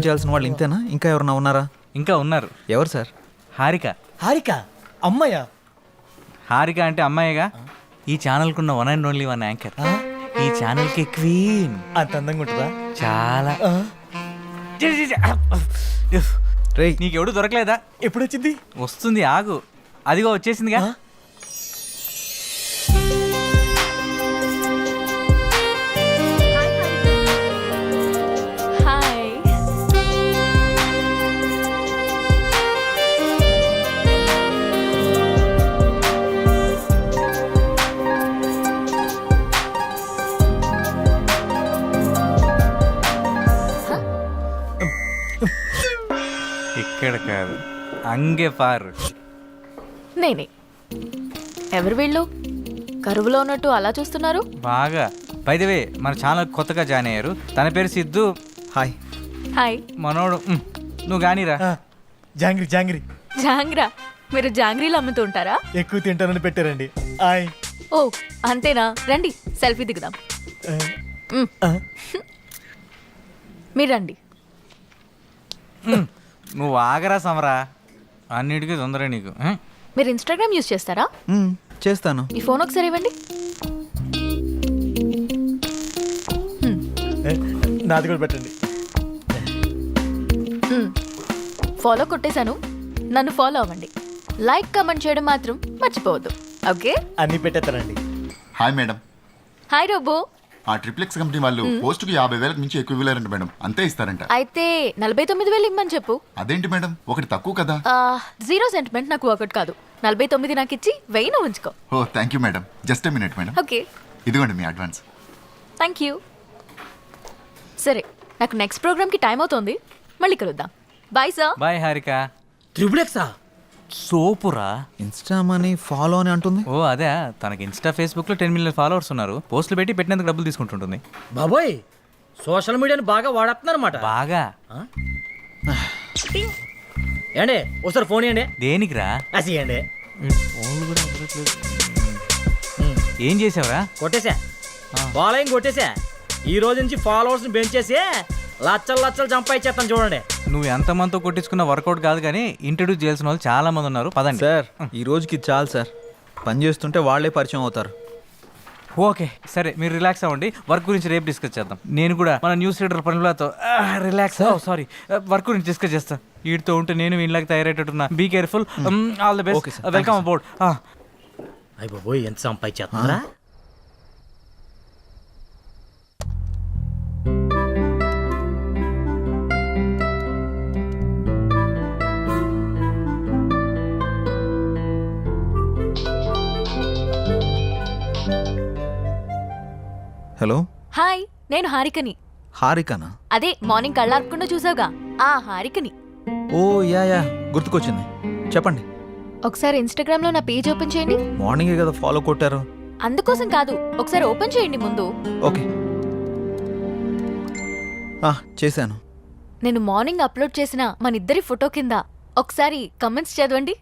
చేయాల్సిన వాళ్ళు ఇంతేనా? ఇంకా ఎవరన్నా ఉన్నారా? ఇంకా ఉన్నారు. ఎవరు సార్? హారిక. హారిక అమ్మాయ? హారిక అంటే అమ్మాయిగా. ఈ ఛానల్కున్న one and only one anchor. ఈ ఛానల్కి క్వీన్. అంత అందంగా ఉంటుందా? చాలా. రే, నీకెవడు దొరకలేదా? ఎప్పుడు వచ్చింది? వస్తుంది, ఆగు. అదిగో వచ్చేసిందిగా. హాయ్. ఇక్కడ కాదు, అంగే పారు. నేనే. ఎవరు వీళ్ళు? కరువులో ఉన్నట్టు అలా చూస్తున్నారు. బాగా. బై ది వే, మన ఛానల్ కొత్తగా జాయిన్ అయ్యారు. తన పేరు సిద్ధు. హాయ్. హాయ్. మనోడు. నువ్వు గానీరా. జాంగ్రీ జాంగ్రీ. జాంగ్రా? మీరు జాంగ్రీలు అమ్ముతూ ఉంటారా? ఎక్కువ తింటానని పెట్టారండి. హాయ్. ఓ అంతేనా? రండి సెల్ఫీ దిగుదాం. మీరు రండి. నువ్వు ఆగరా సమరా, అన్నిటికీ తొందర నీకు. మీరు ఇన్స్టాగ్రామ్ యూజ్ చేస్తారా? చేస్తాను. ఈ ఫోన్ ఒకసారి ఇవ్వండి. నాది కూడా పెట్టండి. ఫాలో కొట్టేశాను, నన్ను ఫాలో అవ్వండి. లైక్ కామెంట్ చేయడం మాత్రం మర్చిపోవద్దు. ఓకే? అన్ని పెట్టేస్తానండి. Hi madam. Hi robo. ఆ ట్రిప్లెక్స్ కంపెనీ వాళ్ళు పోస్టుకి 50,000 మించి ఎక్కువ ఇవ్వలేరంట మేడం. అంతే ఇస్తారంట. అయితే 49,000 ఇమ్మని చెప్పు. అదేంటి మేడం, ఒకటి తక్కువ కదా? జీరో సెంటిమెంట్ నాకు ఒకటి కాదు. 49 నాకు ఇచ్చి 1000 ఉంచుకో. ఓ thank you madam. Just a minute madam. Okay. ఇదిగోండి మీ అడ్వాన్స్. Thank you. సరే, నాకు నెక్స్ట్ ప్రోగ్రామ్కి టైం అవుతోంది. మళ్ళీ కలుద్దాం. Bye sir. బాయ్ హారిక. త్రిబులెక్సా? సోపురా. ఇన్స్టా మనీ ఫాలో అని అంటుంది. ఓ అదే, తనకి ఇన్స్టా ఫేస్బుక్ లో 10 మిలియన్ ఫాలోవర్స్ ఉన్నారు. పోస్టులు పెట్టి పెట్టినందుకు డబ్బులు తీసుకుంటుంటుంది. బాబోయ్, సోషల్ మీడియాని బాగా వాడేస్తున్నారన్నమాట. బాగా. ఏండి ఒకసారి ఫోన్ ఇవ్వండి. దేనికిరా? అసియండి. ఏం చేసావురా? కొట్టేశా, ఫాలోయింగ్ కొట్టేశా. ఈ రోజు నుంచి ఫాలోవర్స్ పెంచేసి లచ్చలు లచ్చలు సంపాదించేస్తాను చూడండి. నువ్వు ఎంతమందితో కొట్టించుకున్న వర్కౌట్ కాదు కానీ ఇంట్రడ్యూస్ చేయాల్సిన వాళ్ళు చాలా మంది ఉన్నారు. పదండి సార్, ఈ రోజుకి చాలు సార్. పని చేస్తుంటే వాళ్ళే పరిచయం అవుతారు. ఓకే సరే, మీరు రిలాక్స్ అవ్వండి. వర్క్ గురించి రేపు డిస్కస్ చేద్దాం. నేను కూడా మన న్యూస్ రీడర్ పనులతో రిలాక్స్. సారీ, వర్క్ గురించి డిస్కస్ చేస్తా. వీటితో ఉంటే నేను వీళ్ళకి తయారయ్యేటట్టున్నా. Be careful. All the best. Welcome about. అయ్య బాబోయ్, ఎంత సంపాదించేస్తున్నారా? హలో. హాయ్, నేను హారికని. హారికనా? అదే మార్నింగ్ కళ్ళార్పకుండా చూసావుగా, ఆ హారికని. ఓ యా, గుర్తుకొచ్చింది. చెప్పండి. ఒకసారి ఇన్స్టాగ్రామ్ లో నా పేజ్ ఓపెన్ చేయండి. మార్నింగే కదా ఫాలో కొట్టారు. అందుకోసం కాదు, ఒకసారి ఓపెన్ చేయండి ముందు. ఓకే, చేశాను. నేను మార్నింగ్ అప్లోడ్ చేసిన మన ఇద్దరి ఫోటో కింద ఒకసారి కమెంట్స్ చదవండి.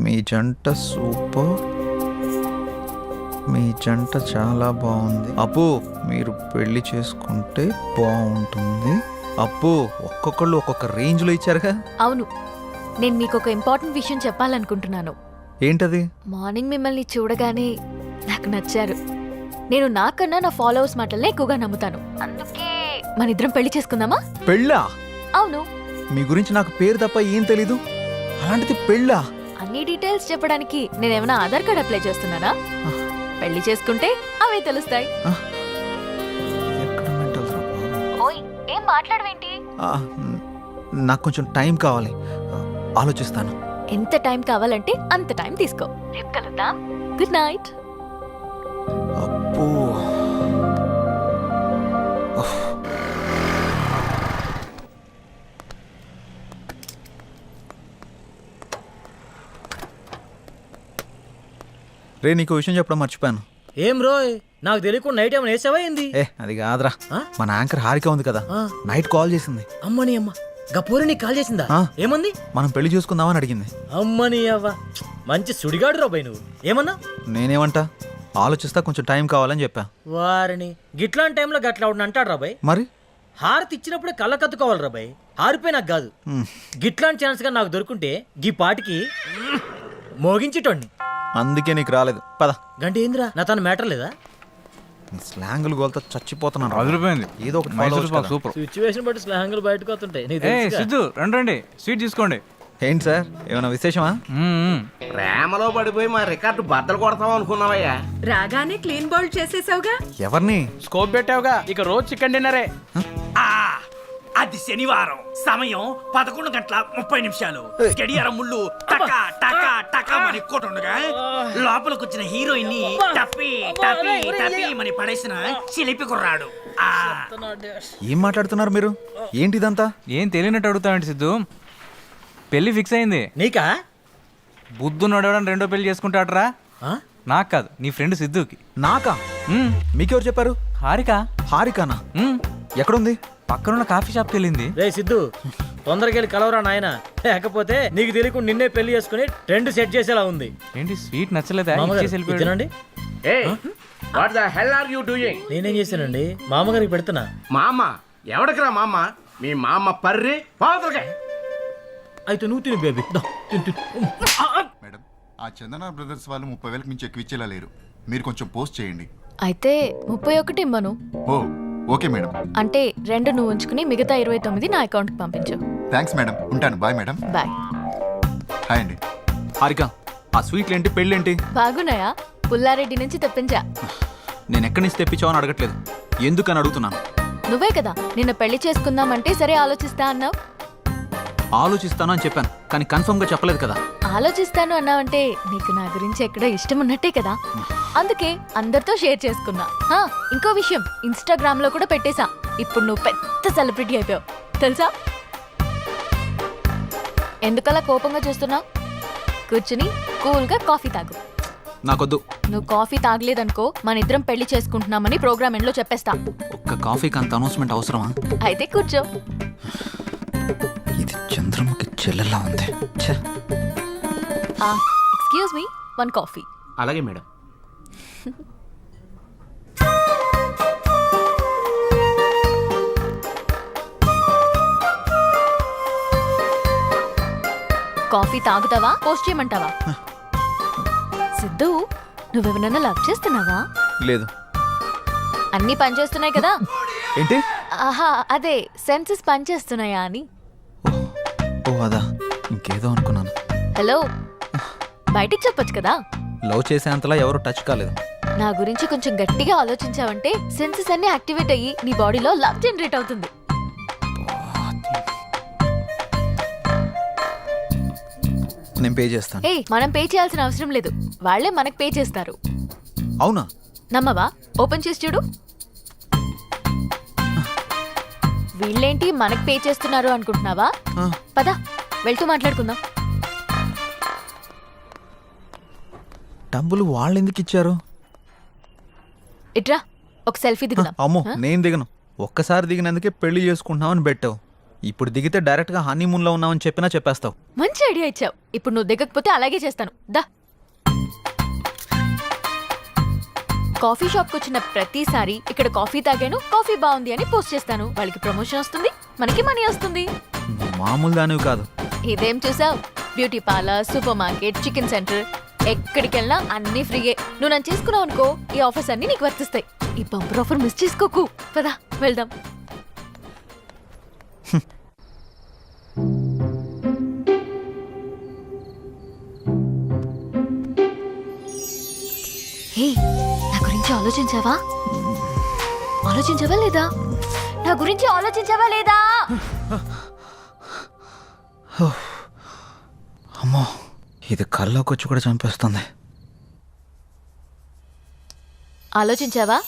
మీ జంట సూపర్, మీ జంట చాలా బాగుంది. అప్పు, మీరు పెళ్లి చేసుకుంటే బాగుంటుంది. అప్పు, ఒక్కొక్కళ్ళు ఒక్కొక్క రేంజ్లో ఇచ్చారుగా. అవును, నేను మీకు ఒక ఇంపార్టెంట్ విషయం చెప్పాలనుకుంటున్నాను. ఏంటది? మార్నింగ్ మిమ్మల్ని చూడగానే నాకు నచ్చారు. నేను నాకన్నా నా ఫాలోవర్స్ మాటలనే ఎక్కువగా నమ్ముతాను. అందుకే మన ఇద్దరం పెళ్లి చేసుకుందామా? పెళ్ళా? అవును. మీ గురించి నాకు పేరు తప్ప ఏం తెలీదు, అలాంటిది పెళ్ళా? అన్ని డీటెయిల్స్ చెప్పడానికి నేనేమైనా ఆధార్ కార్డ్ అప్లై చేస్తున్నానా? పెళ్లి చేసుకుంటే అవే తెలుస్తాయి. ఎక్కడ mental రా బాబు? ఓయ్, ఏం మాట్లాడవేంటి? నాకు కొంచెం టైం కావాలి, ఆలోచిస్తాను. ఎంత టైం కావాలంటే అంత టైం తీసుకో. రేపు కలుద్దాం. Good night. అప్పు, రే, నీకు విషయం చెప్పడం మర్చిపోయాను. ఏం రోయ్, నాకు తెలియకుండా నైట్ ఏమైనా వేసావా ఏంది? అది కాదురా, మన యాంకర్ హారిక ఉంది కదా, నైట్ కాల్ చేసింది. అమ్మని అమ్మ, గపూరి నీకు కాల్ చేసిందా? ఏమంది? మనం పెళ్లి చూసుకుందామని అడిగింది. అమ్మని అవ్వ, మంచి సుడిగాడు రాబాయ్ నువ్వు. ఏమన్నా? నేనేమంటా, ఆలోచిస్తా, కొంచెం టైం కావాలని చెప్పా. వారిని గిట్లాంటి టైంలో గట్లా అంటాడు రాబాయ్. మరి హారతి ఇచ్చినప్పుడే కళ్ళ కత్తుకోవాలి రా బాయ్, హారిపోయి నాకు కాదు. గిట్లాంటి ఛాన్స్ గా నాకు దొరుకుంటే గీ పాటికి మోగించేటోడిని. అందుకే నీకు రాలేదు పద. గంటే ఏందిరా నా తన మ్యాటర్ లేదా? స్లాంగులు గోల్తో చచ్చిపోతున్నాను. అదిరిపోయింది. ఏదో ఒకటి మైసూర్ follow పాక్ అవ్వచ్చు సూపర్. సిచ్యువేషన్ బట్టి స్నేహంగా బయటకు వస్తుంటాయి నీకు ఏ తెలుసుగా. సిద్ధు రండి స్వీట్ తీసుకోండి. ఏంటి సార్ ఏమైనా విశేషమా? ప్రేమలో పడిపోయి మా రికార్డు బద్దలు కొడతాం అనుకున్నావయ్యా. రాగానే క్లీన్ బౌల్ చేసేసావుగా. ఎవరిని? స్కోప్ పెట్టావుగా, ఇక రోజు చికెన్ డిన్నరే. అది శనివారం, సమయం 11:30 గడియారం ముళ్ళు టకా టకా టకా అని కొట్టుండగా లోపలికి వచ్చిన హీరోయిన్ ని టప్పి టప్పి టప్పి మని పడేసిన చిలిపి కుర్రాడు. ఏం మాట్లాడుతున్నారు మీరు? ఏంటి ఇదంతా? ఏం తెలియనట్టు అడుగుతావండి సిద్ధు. పెళ్లి ఫిక్స్ అయింది. నీకా? బుద్ధు నడవడం రెండో పెళ్లి చేసుకుంటాడరా. ఆ? నాకు కాదు, నీ ఫ్రెండ్ సిద్ధుకి. నాకా? మీకెవరు చెప్పారు? హారిక హారికానా? ఎక్కడుంది? పక్కనున్న కాఫీ షాప్కి వెళ్ళింది. రే సిద్ధు, తొందరగా వెళ్ళి కలవరా నాయన, లేకపోతే నీకు తెలియకుండా నిన్నే పెళ్లి చేసుకుని ట్రెండ్ సెట్ చేసేలా ఉంది. ఏంటి స్వీట్ నచ్చలేదా? మామగారు, ఇచ్చేసి వెళ్ళిపోయాడు. ఇది తినండి. What the hell are you doing? నేనేం చేశానండి? మామగారికి పెడుతున్నా. మా అమ్మ ఎవడికిరా మా అమ్మ? మీ మా అమ్మ పర్రి పావుతలకే. అయితే నువ్వు తిను బేబీ. దా, తిను, తిను. మేడం, ఆ చందన బ్రదర్స్ వాళ్ళు 30,000 మించి ఎక్కువ ఇచ్చేలా లేరు. మీరు కొంచెం పోస్ట్ చేయండి. అయితే 31 ఇమ్మను. ఓ ఓకే మేడం. అంటే 2 నువ్వు ఉంచుకుని మిగతా 29 నా అకౌంట్కి పంపించు. థ్యాంక్స్ మేడం, ఉంటాను. Bye madam. బాయ్. హాయ్ అండి. హారిక, ఆ స్వీట్లేంటి పెళ్ళేంటి? బాగున్నాయా? పుల్లారెడ్డి నుంచి తెప్పించా. నేను ఎక్కడి నుంచి తెప్పించావు అని అడగట్లేదు, ఎందుకని అడుగుతున్నాను. నువ్వే కదా నిన్న పెళ్లి చేసుకుందామంటే సరే ఆలోచిస్తా అన్నావు. ఆలోచిస్తాను అని చెప్పాను, కానీ కన్ఫర్మ్ గా చెప్పలేదు కదా. ఆలోచిస్తాను అన్నావంటే నీకు నా గురించి ఎక్కడో ఇష్టం ఉన్నట్టే కదా, అందుకే అందరితో షేర్ చేసుకున్నా. హా, ఇంకో విషయం, ఇన్స్టాగ్రామ్ లో కూడా పెట్టేశా. ఇప్పుడు నువ్వు పెద్ద సెలబ్రిటీ అయిపోయావు తెలుసా. ఎందుకలా కోపంగా చూస్తున్నావు? కూర్చుని కూల్గా కాఫీ తాగు. నాకొద్దు. నువ్వు కాఫీ తాగలేదనుకో మన ఇద్దరం పెళ్లి చేసుకుంటున్నామని ప్రోగ్రామ్ ఎండ్లో చెప్పేస్తా. ఒక్క కాఫీకి అంత అనౌన్స్మెంట్ అవసరమా? అయితే కూర్చో. ఇది చంద్రముఖి చెల్లెలా ఉంది. Excuse me, 1 coffee. అలాగే మేడం. కాఫీ తాగుతావా పోస్ట్ చేయమంటావా? సిద్ధు, నువ్వెవరన్నా లవ్ చేస్తున్నావా? లేదు. అన్నీ పనిచేస్తున్నాయి కదా. ఏంటి? ఆహా, అదే సెన్సెస్ పనిచేస్తున్నాయా అని. ఓ అదా, ఇంకేదో అనుకున్నాను. హలో, బయటికి చెప్పొచ్చు కదా. లవ్ చేసేంతలా ఎవరు టచ్ కాలేదు. నా గురించి కొంచెం గట్టిగా ఆలోచించావంటే సెన్సెస్ అన్ని యాక్టివేట్ అయ్యి నీ బాడీలో లవ్ జనరేట్ అవుతుంది. నేను పే చేస్తాను. ఏ, మనం పే చేయాల్సిన అవసరం లేదు, వాళ్ళే మనకు పే చేస్తారు. అవునా? నమ్మవా? ఓపెన్ చేసి చూడు. వీళ్ళేంటి మనకు పే చేస్తున్నారు అనుకుంటున్నావా? పద వెళ్తూ మాట్లాడుకుందాం. డబ్బులు వాళ్ళు ఎందుకు ఇచ్చారు? ఇట్రా, ఒక సెల్ఫీ దిగుదాం. అమ్మో, హ? నేను దిగను. ఒక్కసారి దిగినందుకే పెళ్లి చేసుకుంటున్నామని పెట్టావు. ఇప్పుడు దిగితే డైరెక్ట్ గా హనీమూన్ లో ఉన్నామని చెప్పినా చెప్పేస్తావు. మంచి ఐడియా ఇచ్చావు. ఇప్పుడు నువ్వు దిగకపోతే అలాగే చేస్తాను. దా. కాఫీ షాప్కి వచ్చిన ప్రతిసారి ఇక్కడ కాఫీ తాగాను, కాఫీ బాగుంది అని పోస్ట్ చేస్తాను. వాళ్ళకి ప్రమోషన్ వస్తుంది, మనకి మనీ వస్తుంది. నువ్వు మామూలు దానివి కాదు. ఇదేం చూసావు? Beauty parlour, super market, chicken centre, ఎక్కడికి వెళ్ళినా అన్ని ఫ్రీయే. నువ్వు నన్ను చేసుకున్నావు అనుకో, ఈ ఆఫర్స్ అన్ని నీకు వర్తిస్తాయి. ఈ బంపర్ ఆఫర్ మిస్ చేసుకోకు. పదా వెళ్దాం. హే, నా గురించి ఆలోచించావా? ఆలోచించావా లేదా? నా గురించి ఆలోచించావా లేదా? అమ్మో, ఇది కల్లోకి వచ్చి కూడా చంపేస్తుంది. ఆలోచించావా?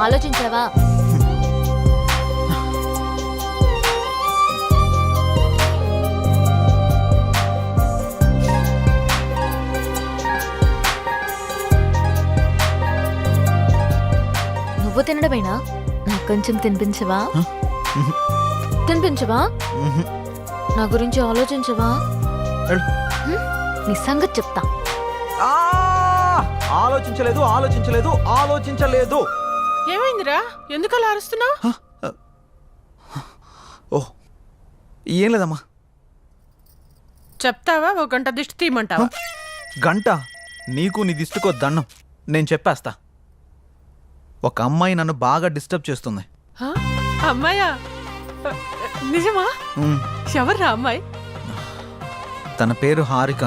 ఆలోచించావా? నువ్వు తినడమేనా? నాకు కొంచెం తినిపించవా? తినిపించవా? నా గురించి ఆలోచించవా? వెళ్ళు. నీ సంగతి చెప్తా. ఆలోచించలేదు ఆలోచించలేదు ఆలోచించలేదు. ఏమైందిరా ఎందుకు అలా అరుస్తున్నావు? ఓ ఏం లేదమ్మా. చెప్తావా ఒక గంట దిష్టి తీయమంటావా? గంట నీకు నీ దిష్టికో దండం. నేను చెప్పేస్తా. ఒక అమ్మాయి నన్ను బాగా డిస్టర్బ్ చేస్తుంది. హ? అమ్మాయా? నిజమా? ఉమ్, ఎవర్రా అమ్మాయి? తన పేరు హారిక.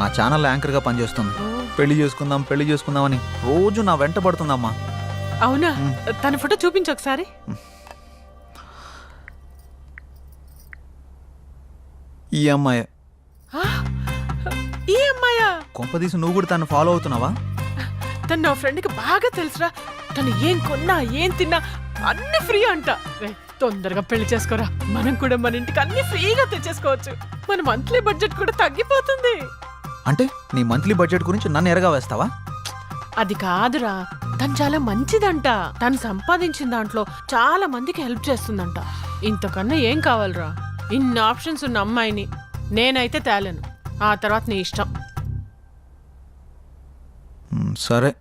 ఆ ఛానల్ యాంకర్గా పనిచేస్తుంది. పెళ్లి చేసుకుందాం అని రోజు నా వెంట పడుతుందమ్మా. అవునా? తన ఫోటో చూపించు ఒకసారి. ఈ అమ్మాయి. ఆ? ఈ అమ్మాయా? కొంపదీసి నువ్వు కూడా తను ఫాలో అవుతున్నావా? తను నా ఫ్రెండ్కి బాగా తెలుసురా. తను ఏం కొన్నా ఏం తిన్నా అన్ని ఫ్రీ అంట. తొందరగా పెళ్లి చేసుకోరా, మనం కూడా మన ఇంటికి అన్ని ఫ్రీగా తెచ్చేసుకోవచ్చు. మన మంత్లీ బడ్జెట్ కూడా తగ్గిపోతుంది. అంటే నీ మంత్లీ బడ్జెట్ గురించి నన్ను ఎరగా వేస్తావా? అది కాదురా, తను చాలా మంచిదంట. తను సంపాదించిన దాంట్లో చాలా మందికి హెల్ప్ చేస్తుందంట. ఇంతకన్నా ఏం కావాలరా? ఇన్ని ఆప్షన్స్ ఉన్న అమ్మాయిని నేనైతే తేలేను. ఆ తర్వాత నీ ఇష్టం. సరే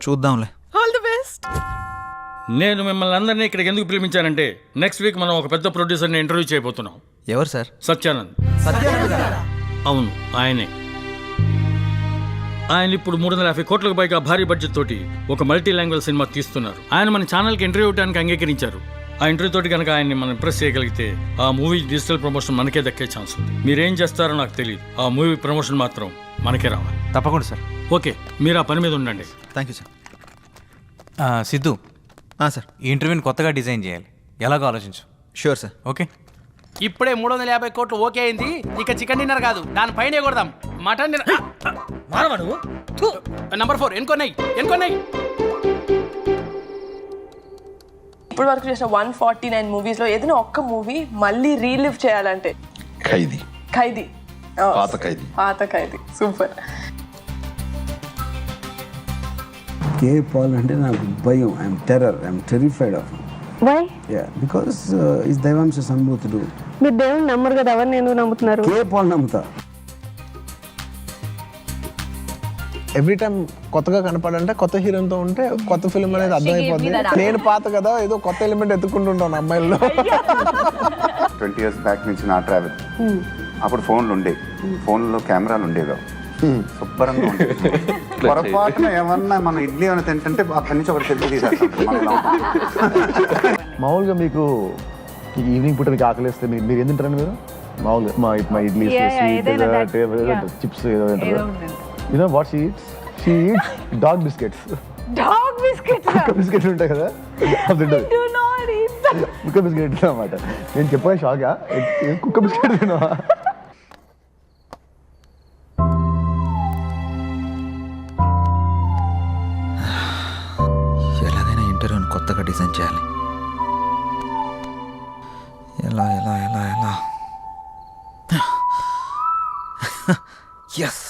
చూద్దాంలే. All the best. నేను మిమ్మల్ని అందరినీ ఇక్కడికి ఎందుకు పిలిపించానంటే నెక్స్ట్ వీక్ మనం ఒక పెద్ద ప్రొడ్యూసర్ని ఇంటర్వ్యూ చేయబోతున్నాం. ఎవరు సార్? సత్యానంద్. అవును, ఆయనే. ఆయన ఇప్పుడు 350 కోట్లకు పైగా భారీ బడ్జెట్ తోటి ఒక మల్టీ లాంగ్వేజ్ సినిమా తీస్తున్నారు. ఆయన మన ఛానల్కి ఇంటర్వ్యూ ఇవ్వడానికి అంగీకరించారు. ఆ ఇంటర్వ్యూ తోటి కనుక ఆయన్ని మనం ఇంప్రెస్ చేయగలిగితే ఆ మూవీ డిజిటల్ ప్రమోషన్ మనకే దక్కే ఛాన్స్ ఉంది. మీరేం చేస్తారో నాకు తెలియదు. ఆ మూవీ ప్రమోషన్ మాత్రం మనకే రావాలి. తప్పకుండా సార్. ఓకే, మీరు ఆ పని మీద ఉండండి. Thank you sir. Siddhu, sir ఈ ఇంటర్వ్యూని కొత్తగా డిజైన్ చేయాలి. ఎలాగో ఆలోచించు. Sure sir. ఓకే. ఇప్పుడే 350 కోట్లు ఓకే అయింది. ఇక చికెన్ డిన్నర్ కాదు, దానిపైనే కొడదాం. Mutton dinner. మానవా నువ్వు? థు. నంబర్ 4 ఎన్కొన్నాయి. ఇప్పుడు వరకు చేసిన 149 మూవీస్ లో ఏదైనా ఒక్క మూవీ మళ్ళీ రీలివ్ చేయాలంటే? ఖైదీ. పాత ఖైదీ. సూపర్. కే పాల్ అంటే నాకు భయం. I'm terrified of. Why? Because is దైవాంశ సంభూతుడు. మీరు దేవుని నమ్మరు కదా, ఎవరిని ఎందుకు నమ్ముతున్నారు? కే పాల్ నమ్ముతా. ఎవ్రీ టైం కొత్తగా కనపడంటే కొత్త హీరోతో ఉంటే కొత్త ఫిల్మ్ అనేది అర్థమైపోద్ది. నేను పాత కదా, ఏదో కొత్త ఎలిమెంట్ ఎత్తుకుంటుంటాను అమ్మాయిల్లో. 20 years బ్యాక్ నుంచి నా ట్రావెల్. అప్పుడు ఫోన్లో కెమెరాలు ఉండేవి. శుభ్రంగా ఉండేది. పొరపాటున ఏమన్నా మన ఇడ్లీ ఏమైనా తింటుంటే అక్కడి నుంచి ఒకటి సెల్ఫీ తీసేస్తాం. మామూలుగా మీకు ఈవినింగ్ పూట మీకు ఆకలిస్తే మీరు ఏం తింటారండి? మీరు మామూలుగా మా ఇడ్లీ, చిప్స్ ఏదో తింటారు. You know what she eats? She eats dog biscuits. Dog biscuits. కుక్క బిస్కెట్లు ఉంటాయి కదా, అది తింటది. కుక్క బిస్కెట్ అన్నమాట. నేను చెప్పాను షాగా, కుక్క బిస్కెట్ తినవా? ఎలాగైనా ఇంటర్వ్యూని కొత్తగా డిజైన్ చేయాలి. ఎలా ఎలా ఎలా ఎలా ఎస్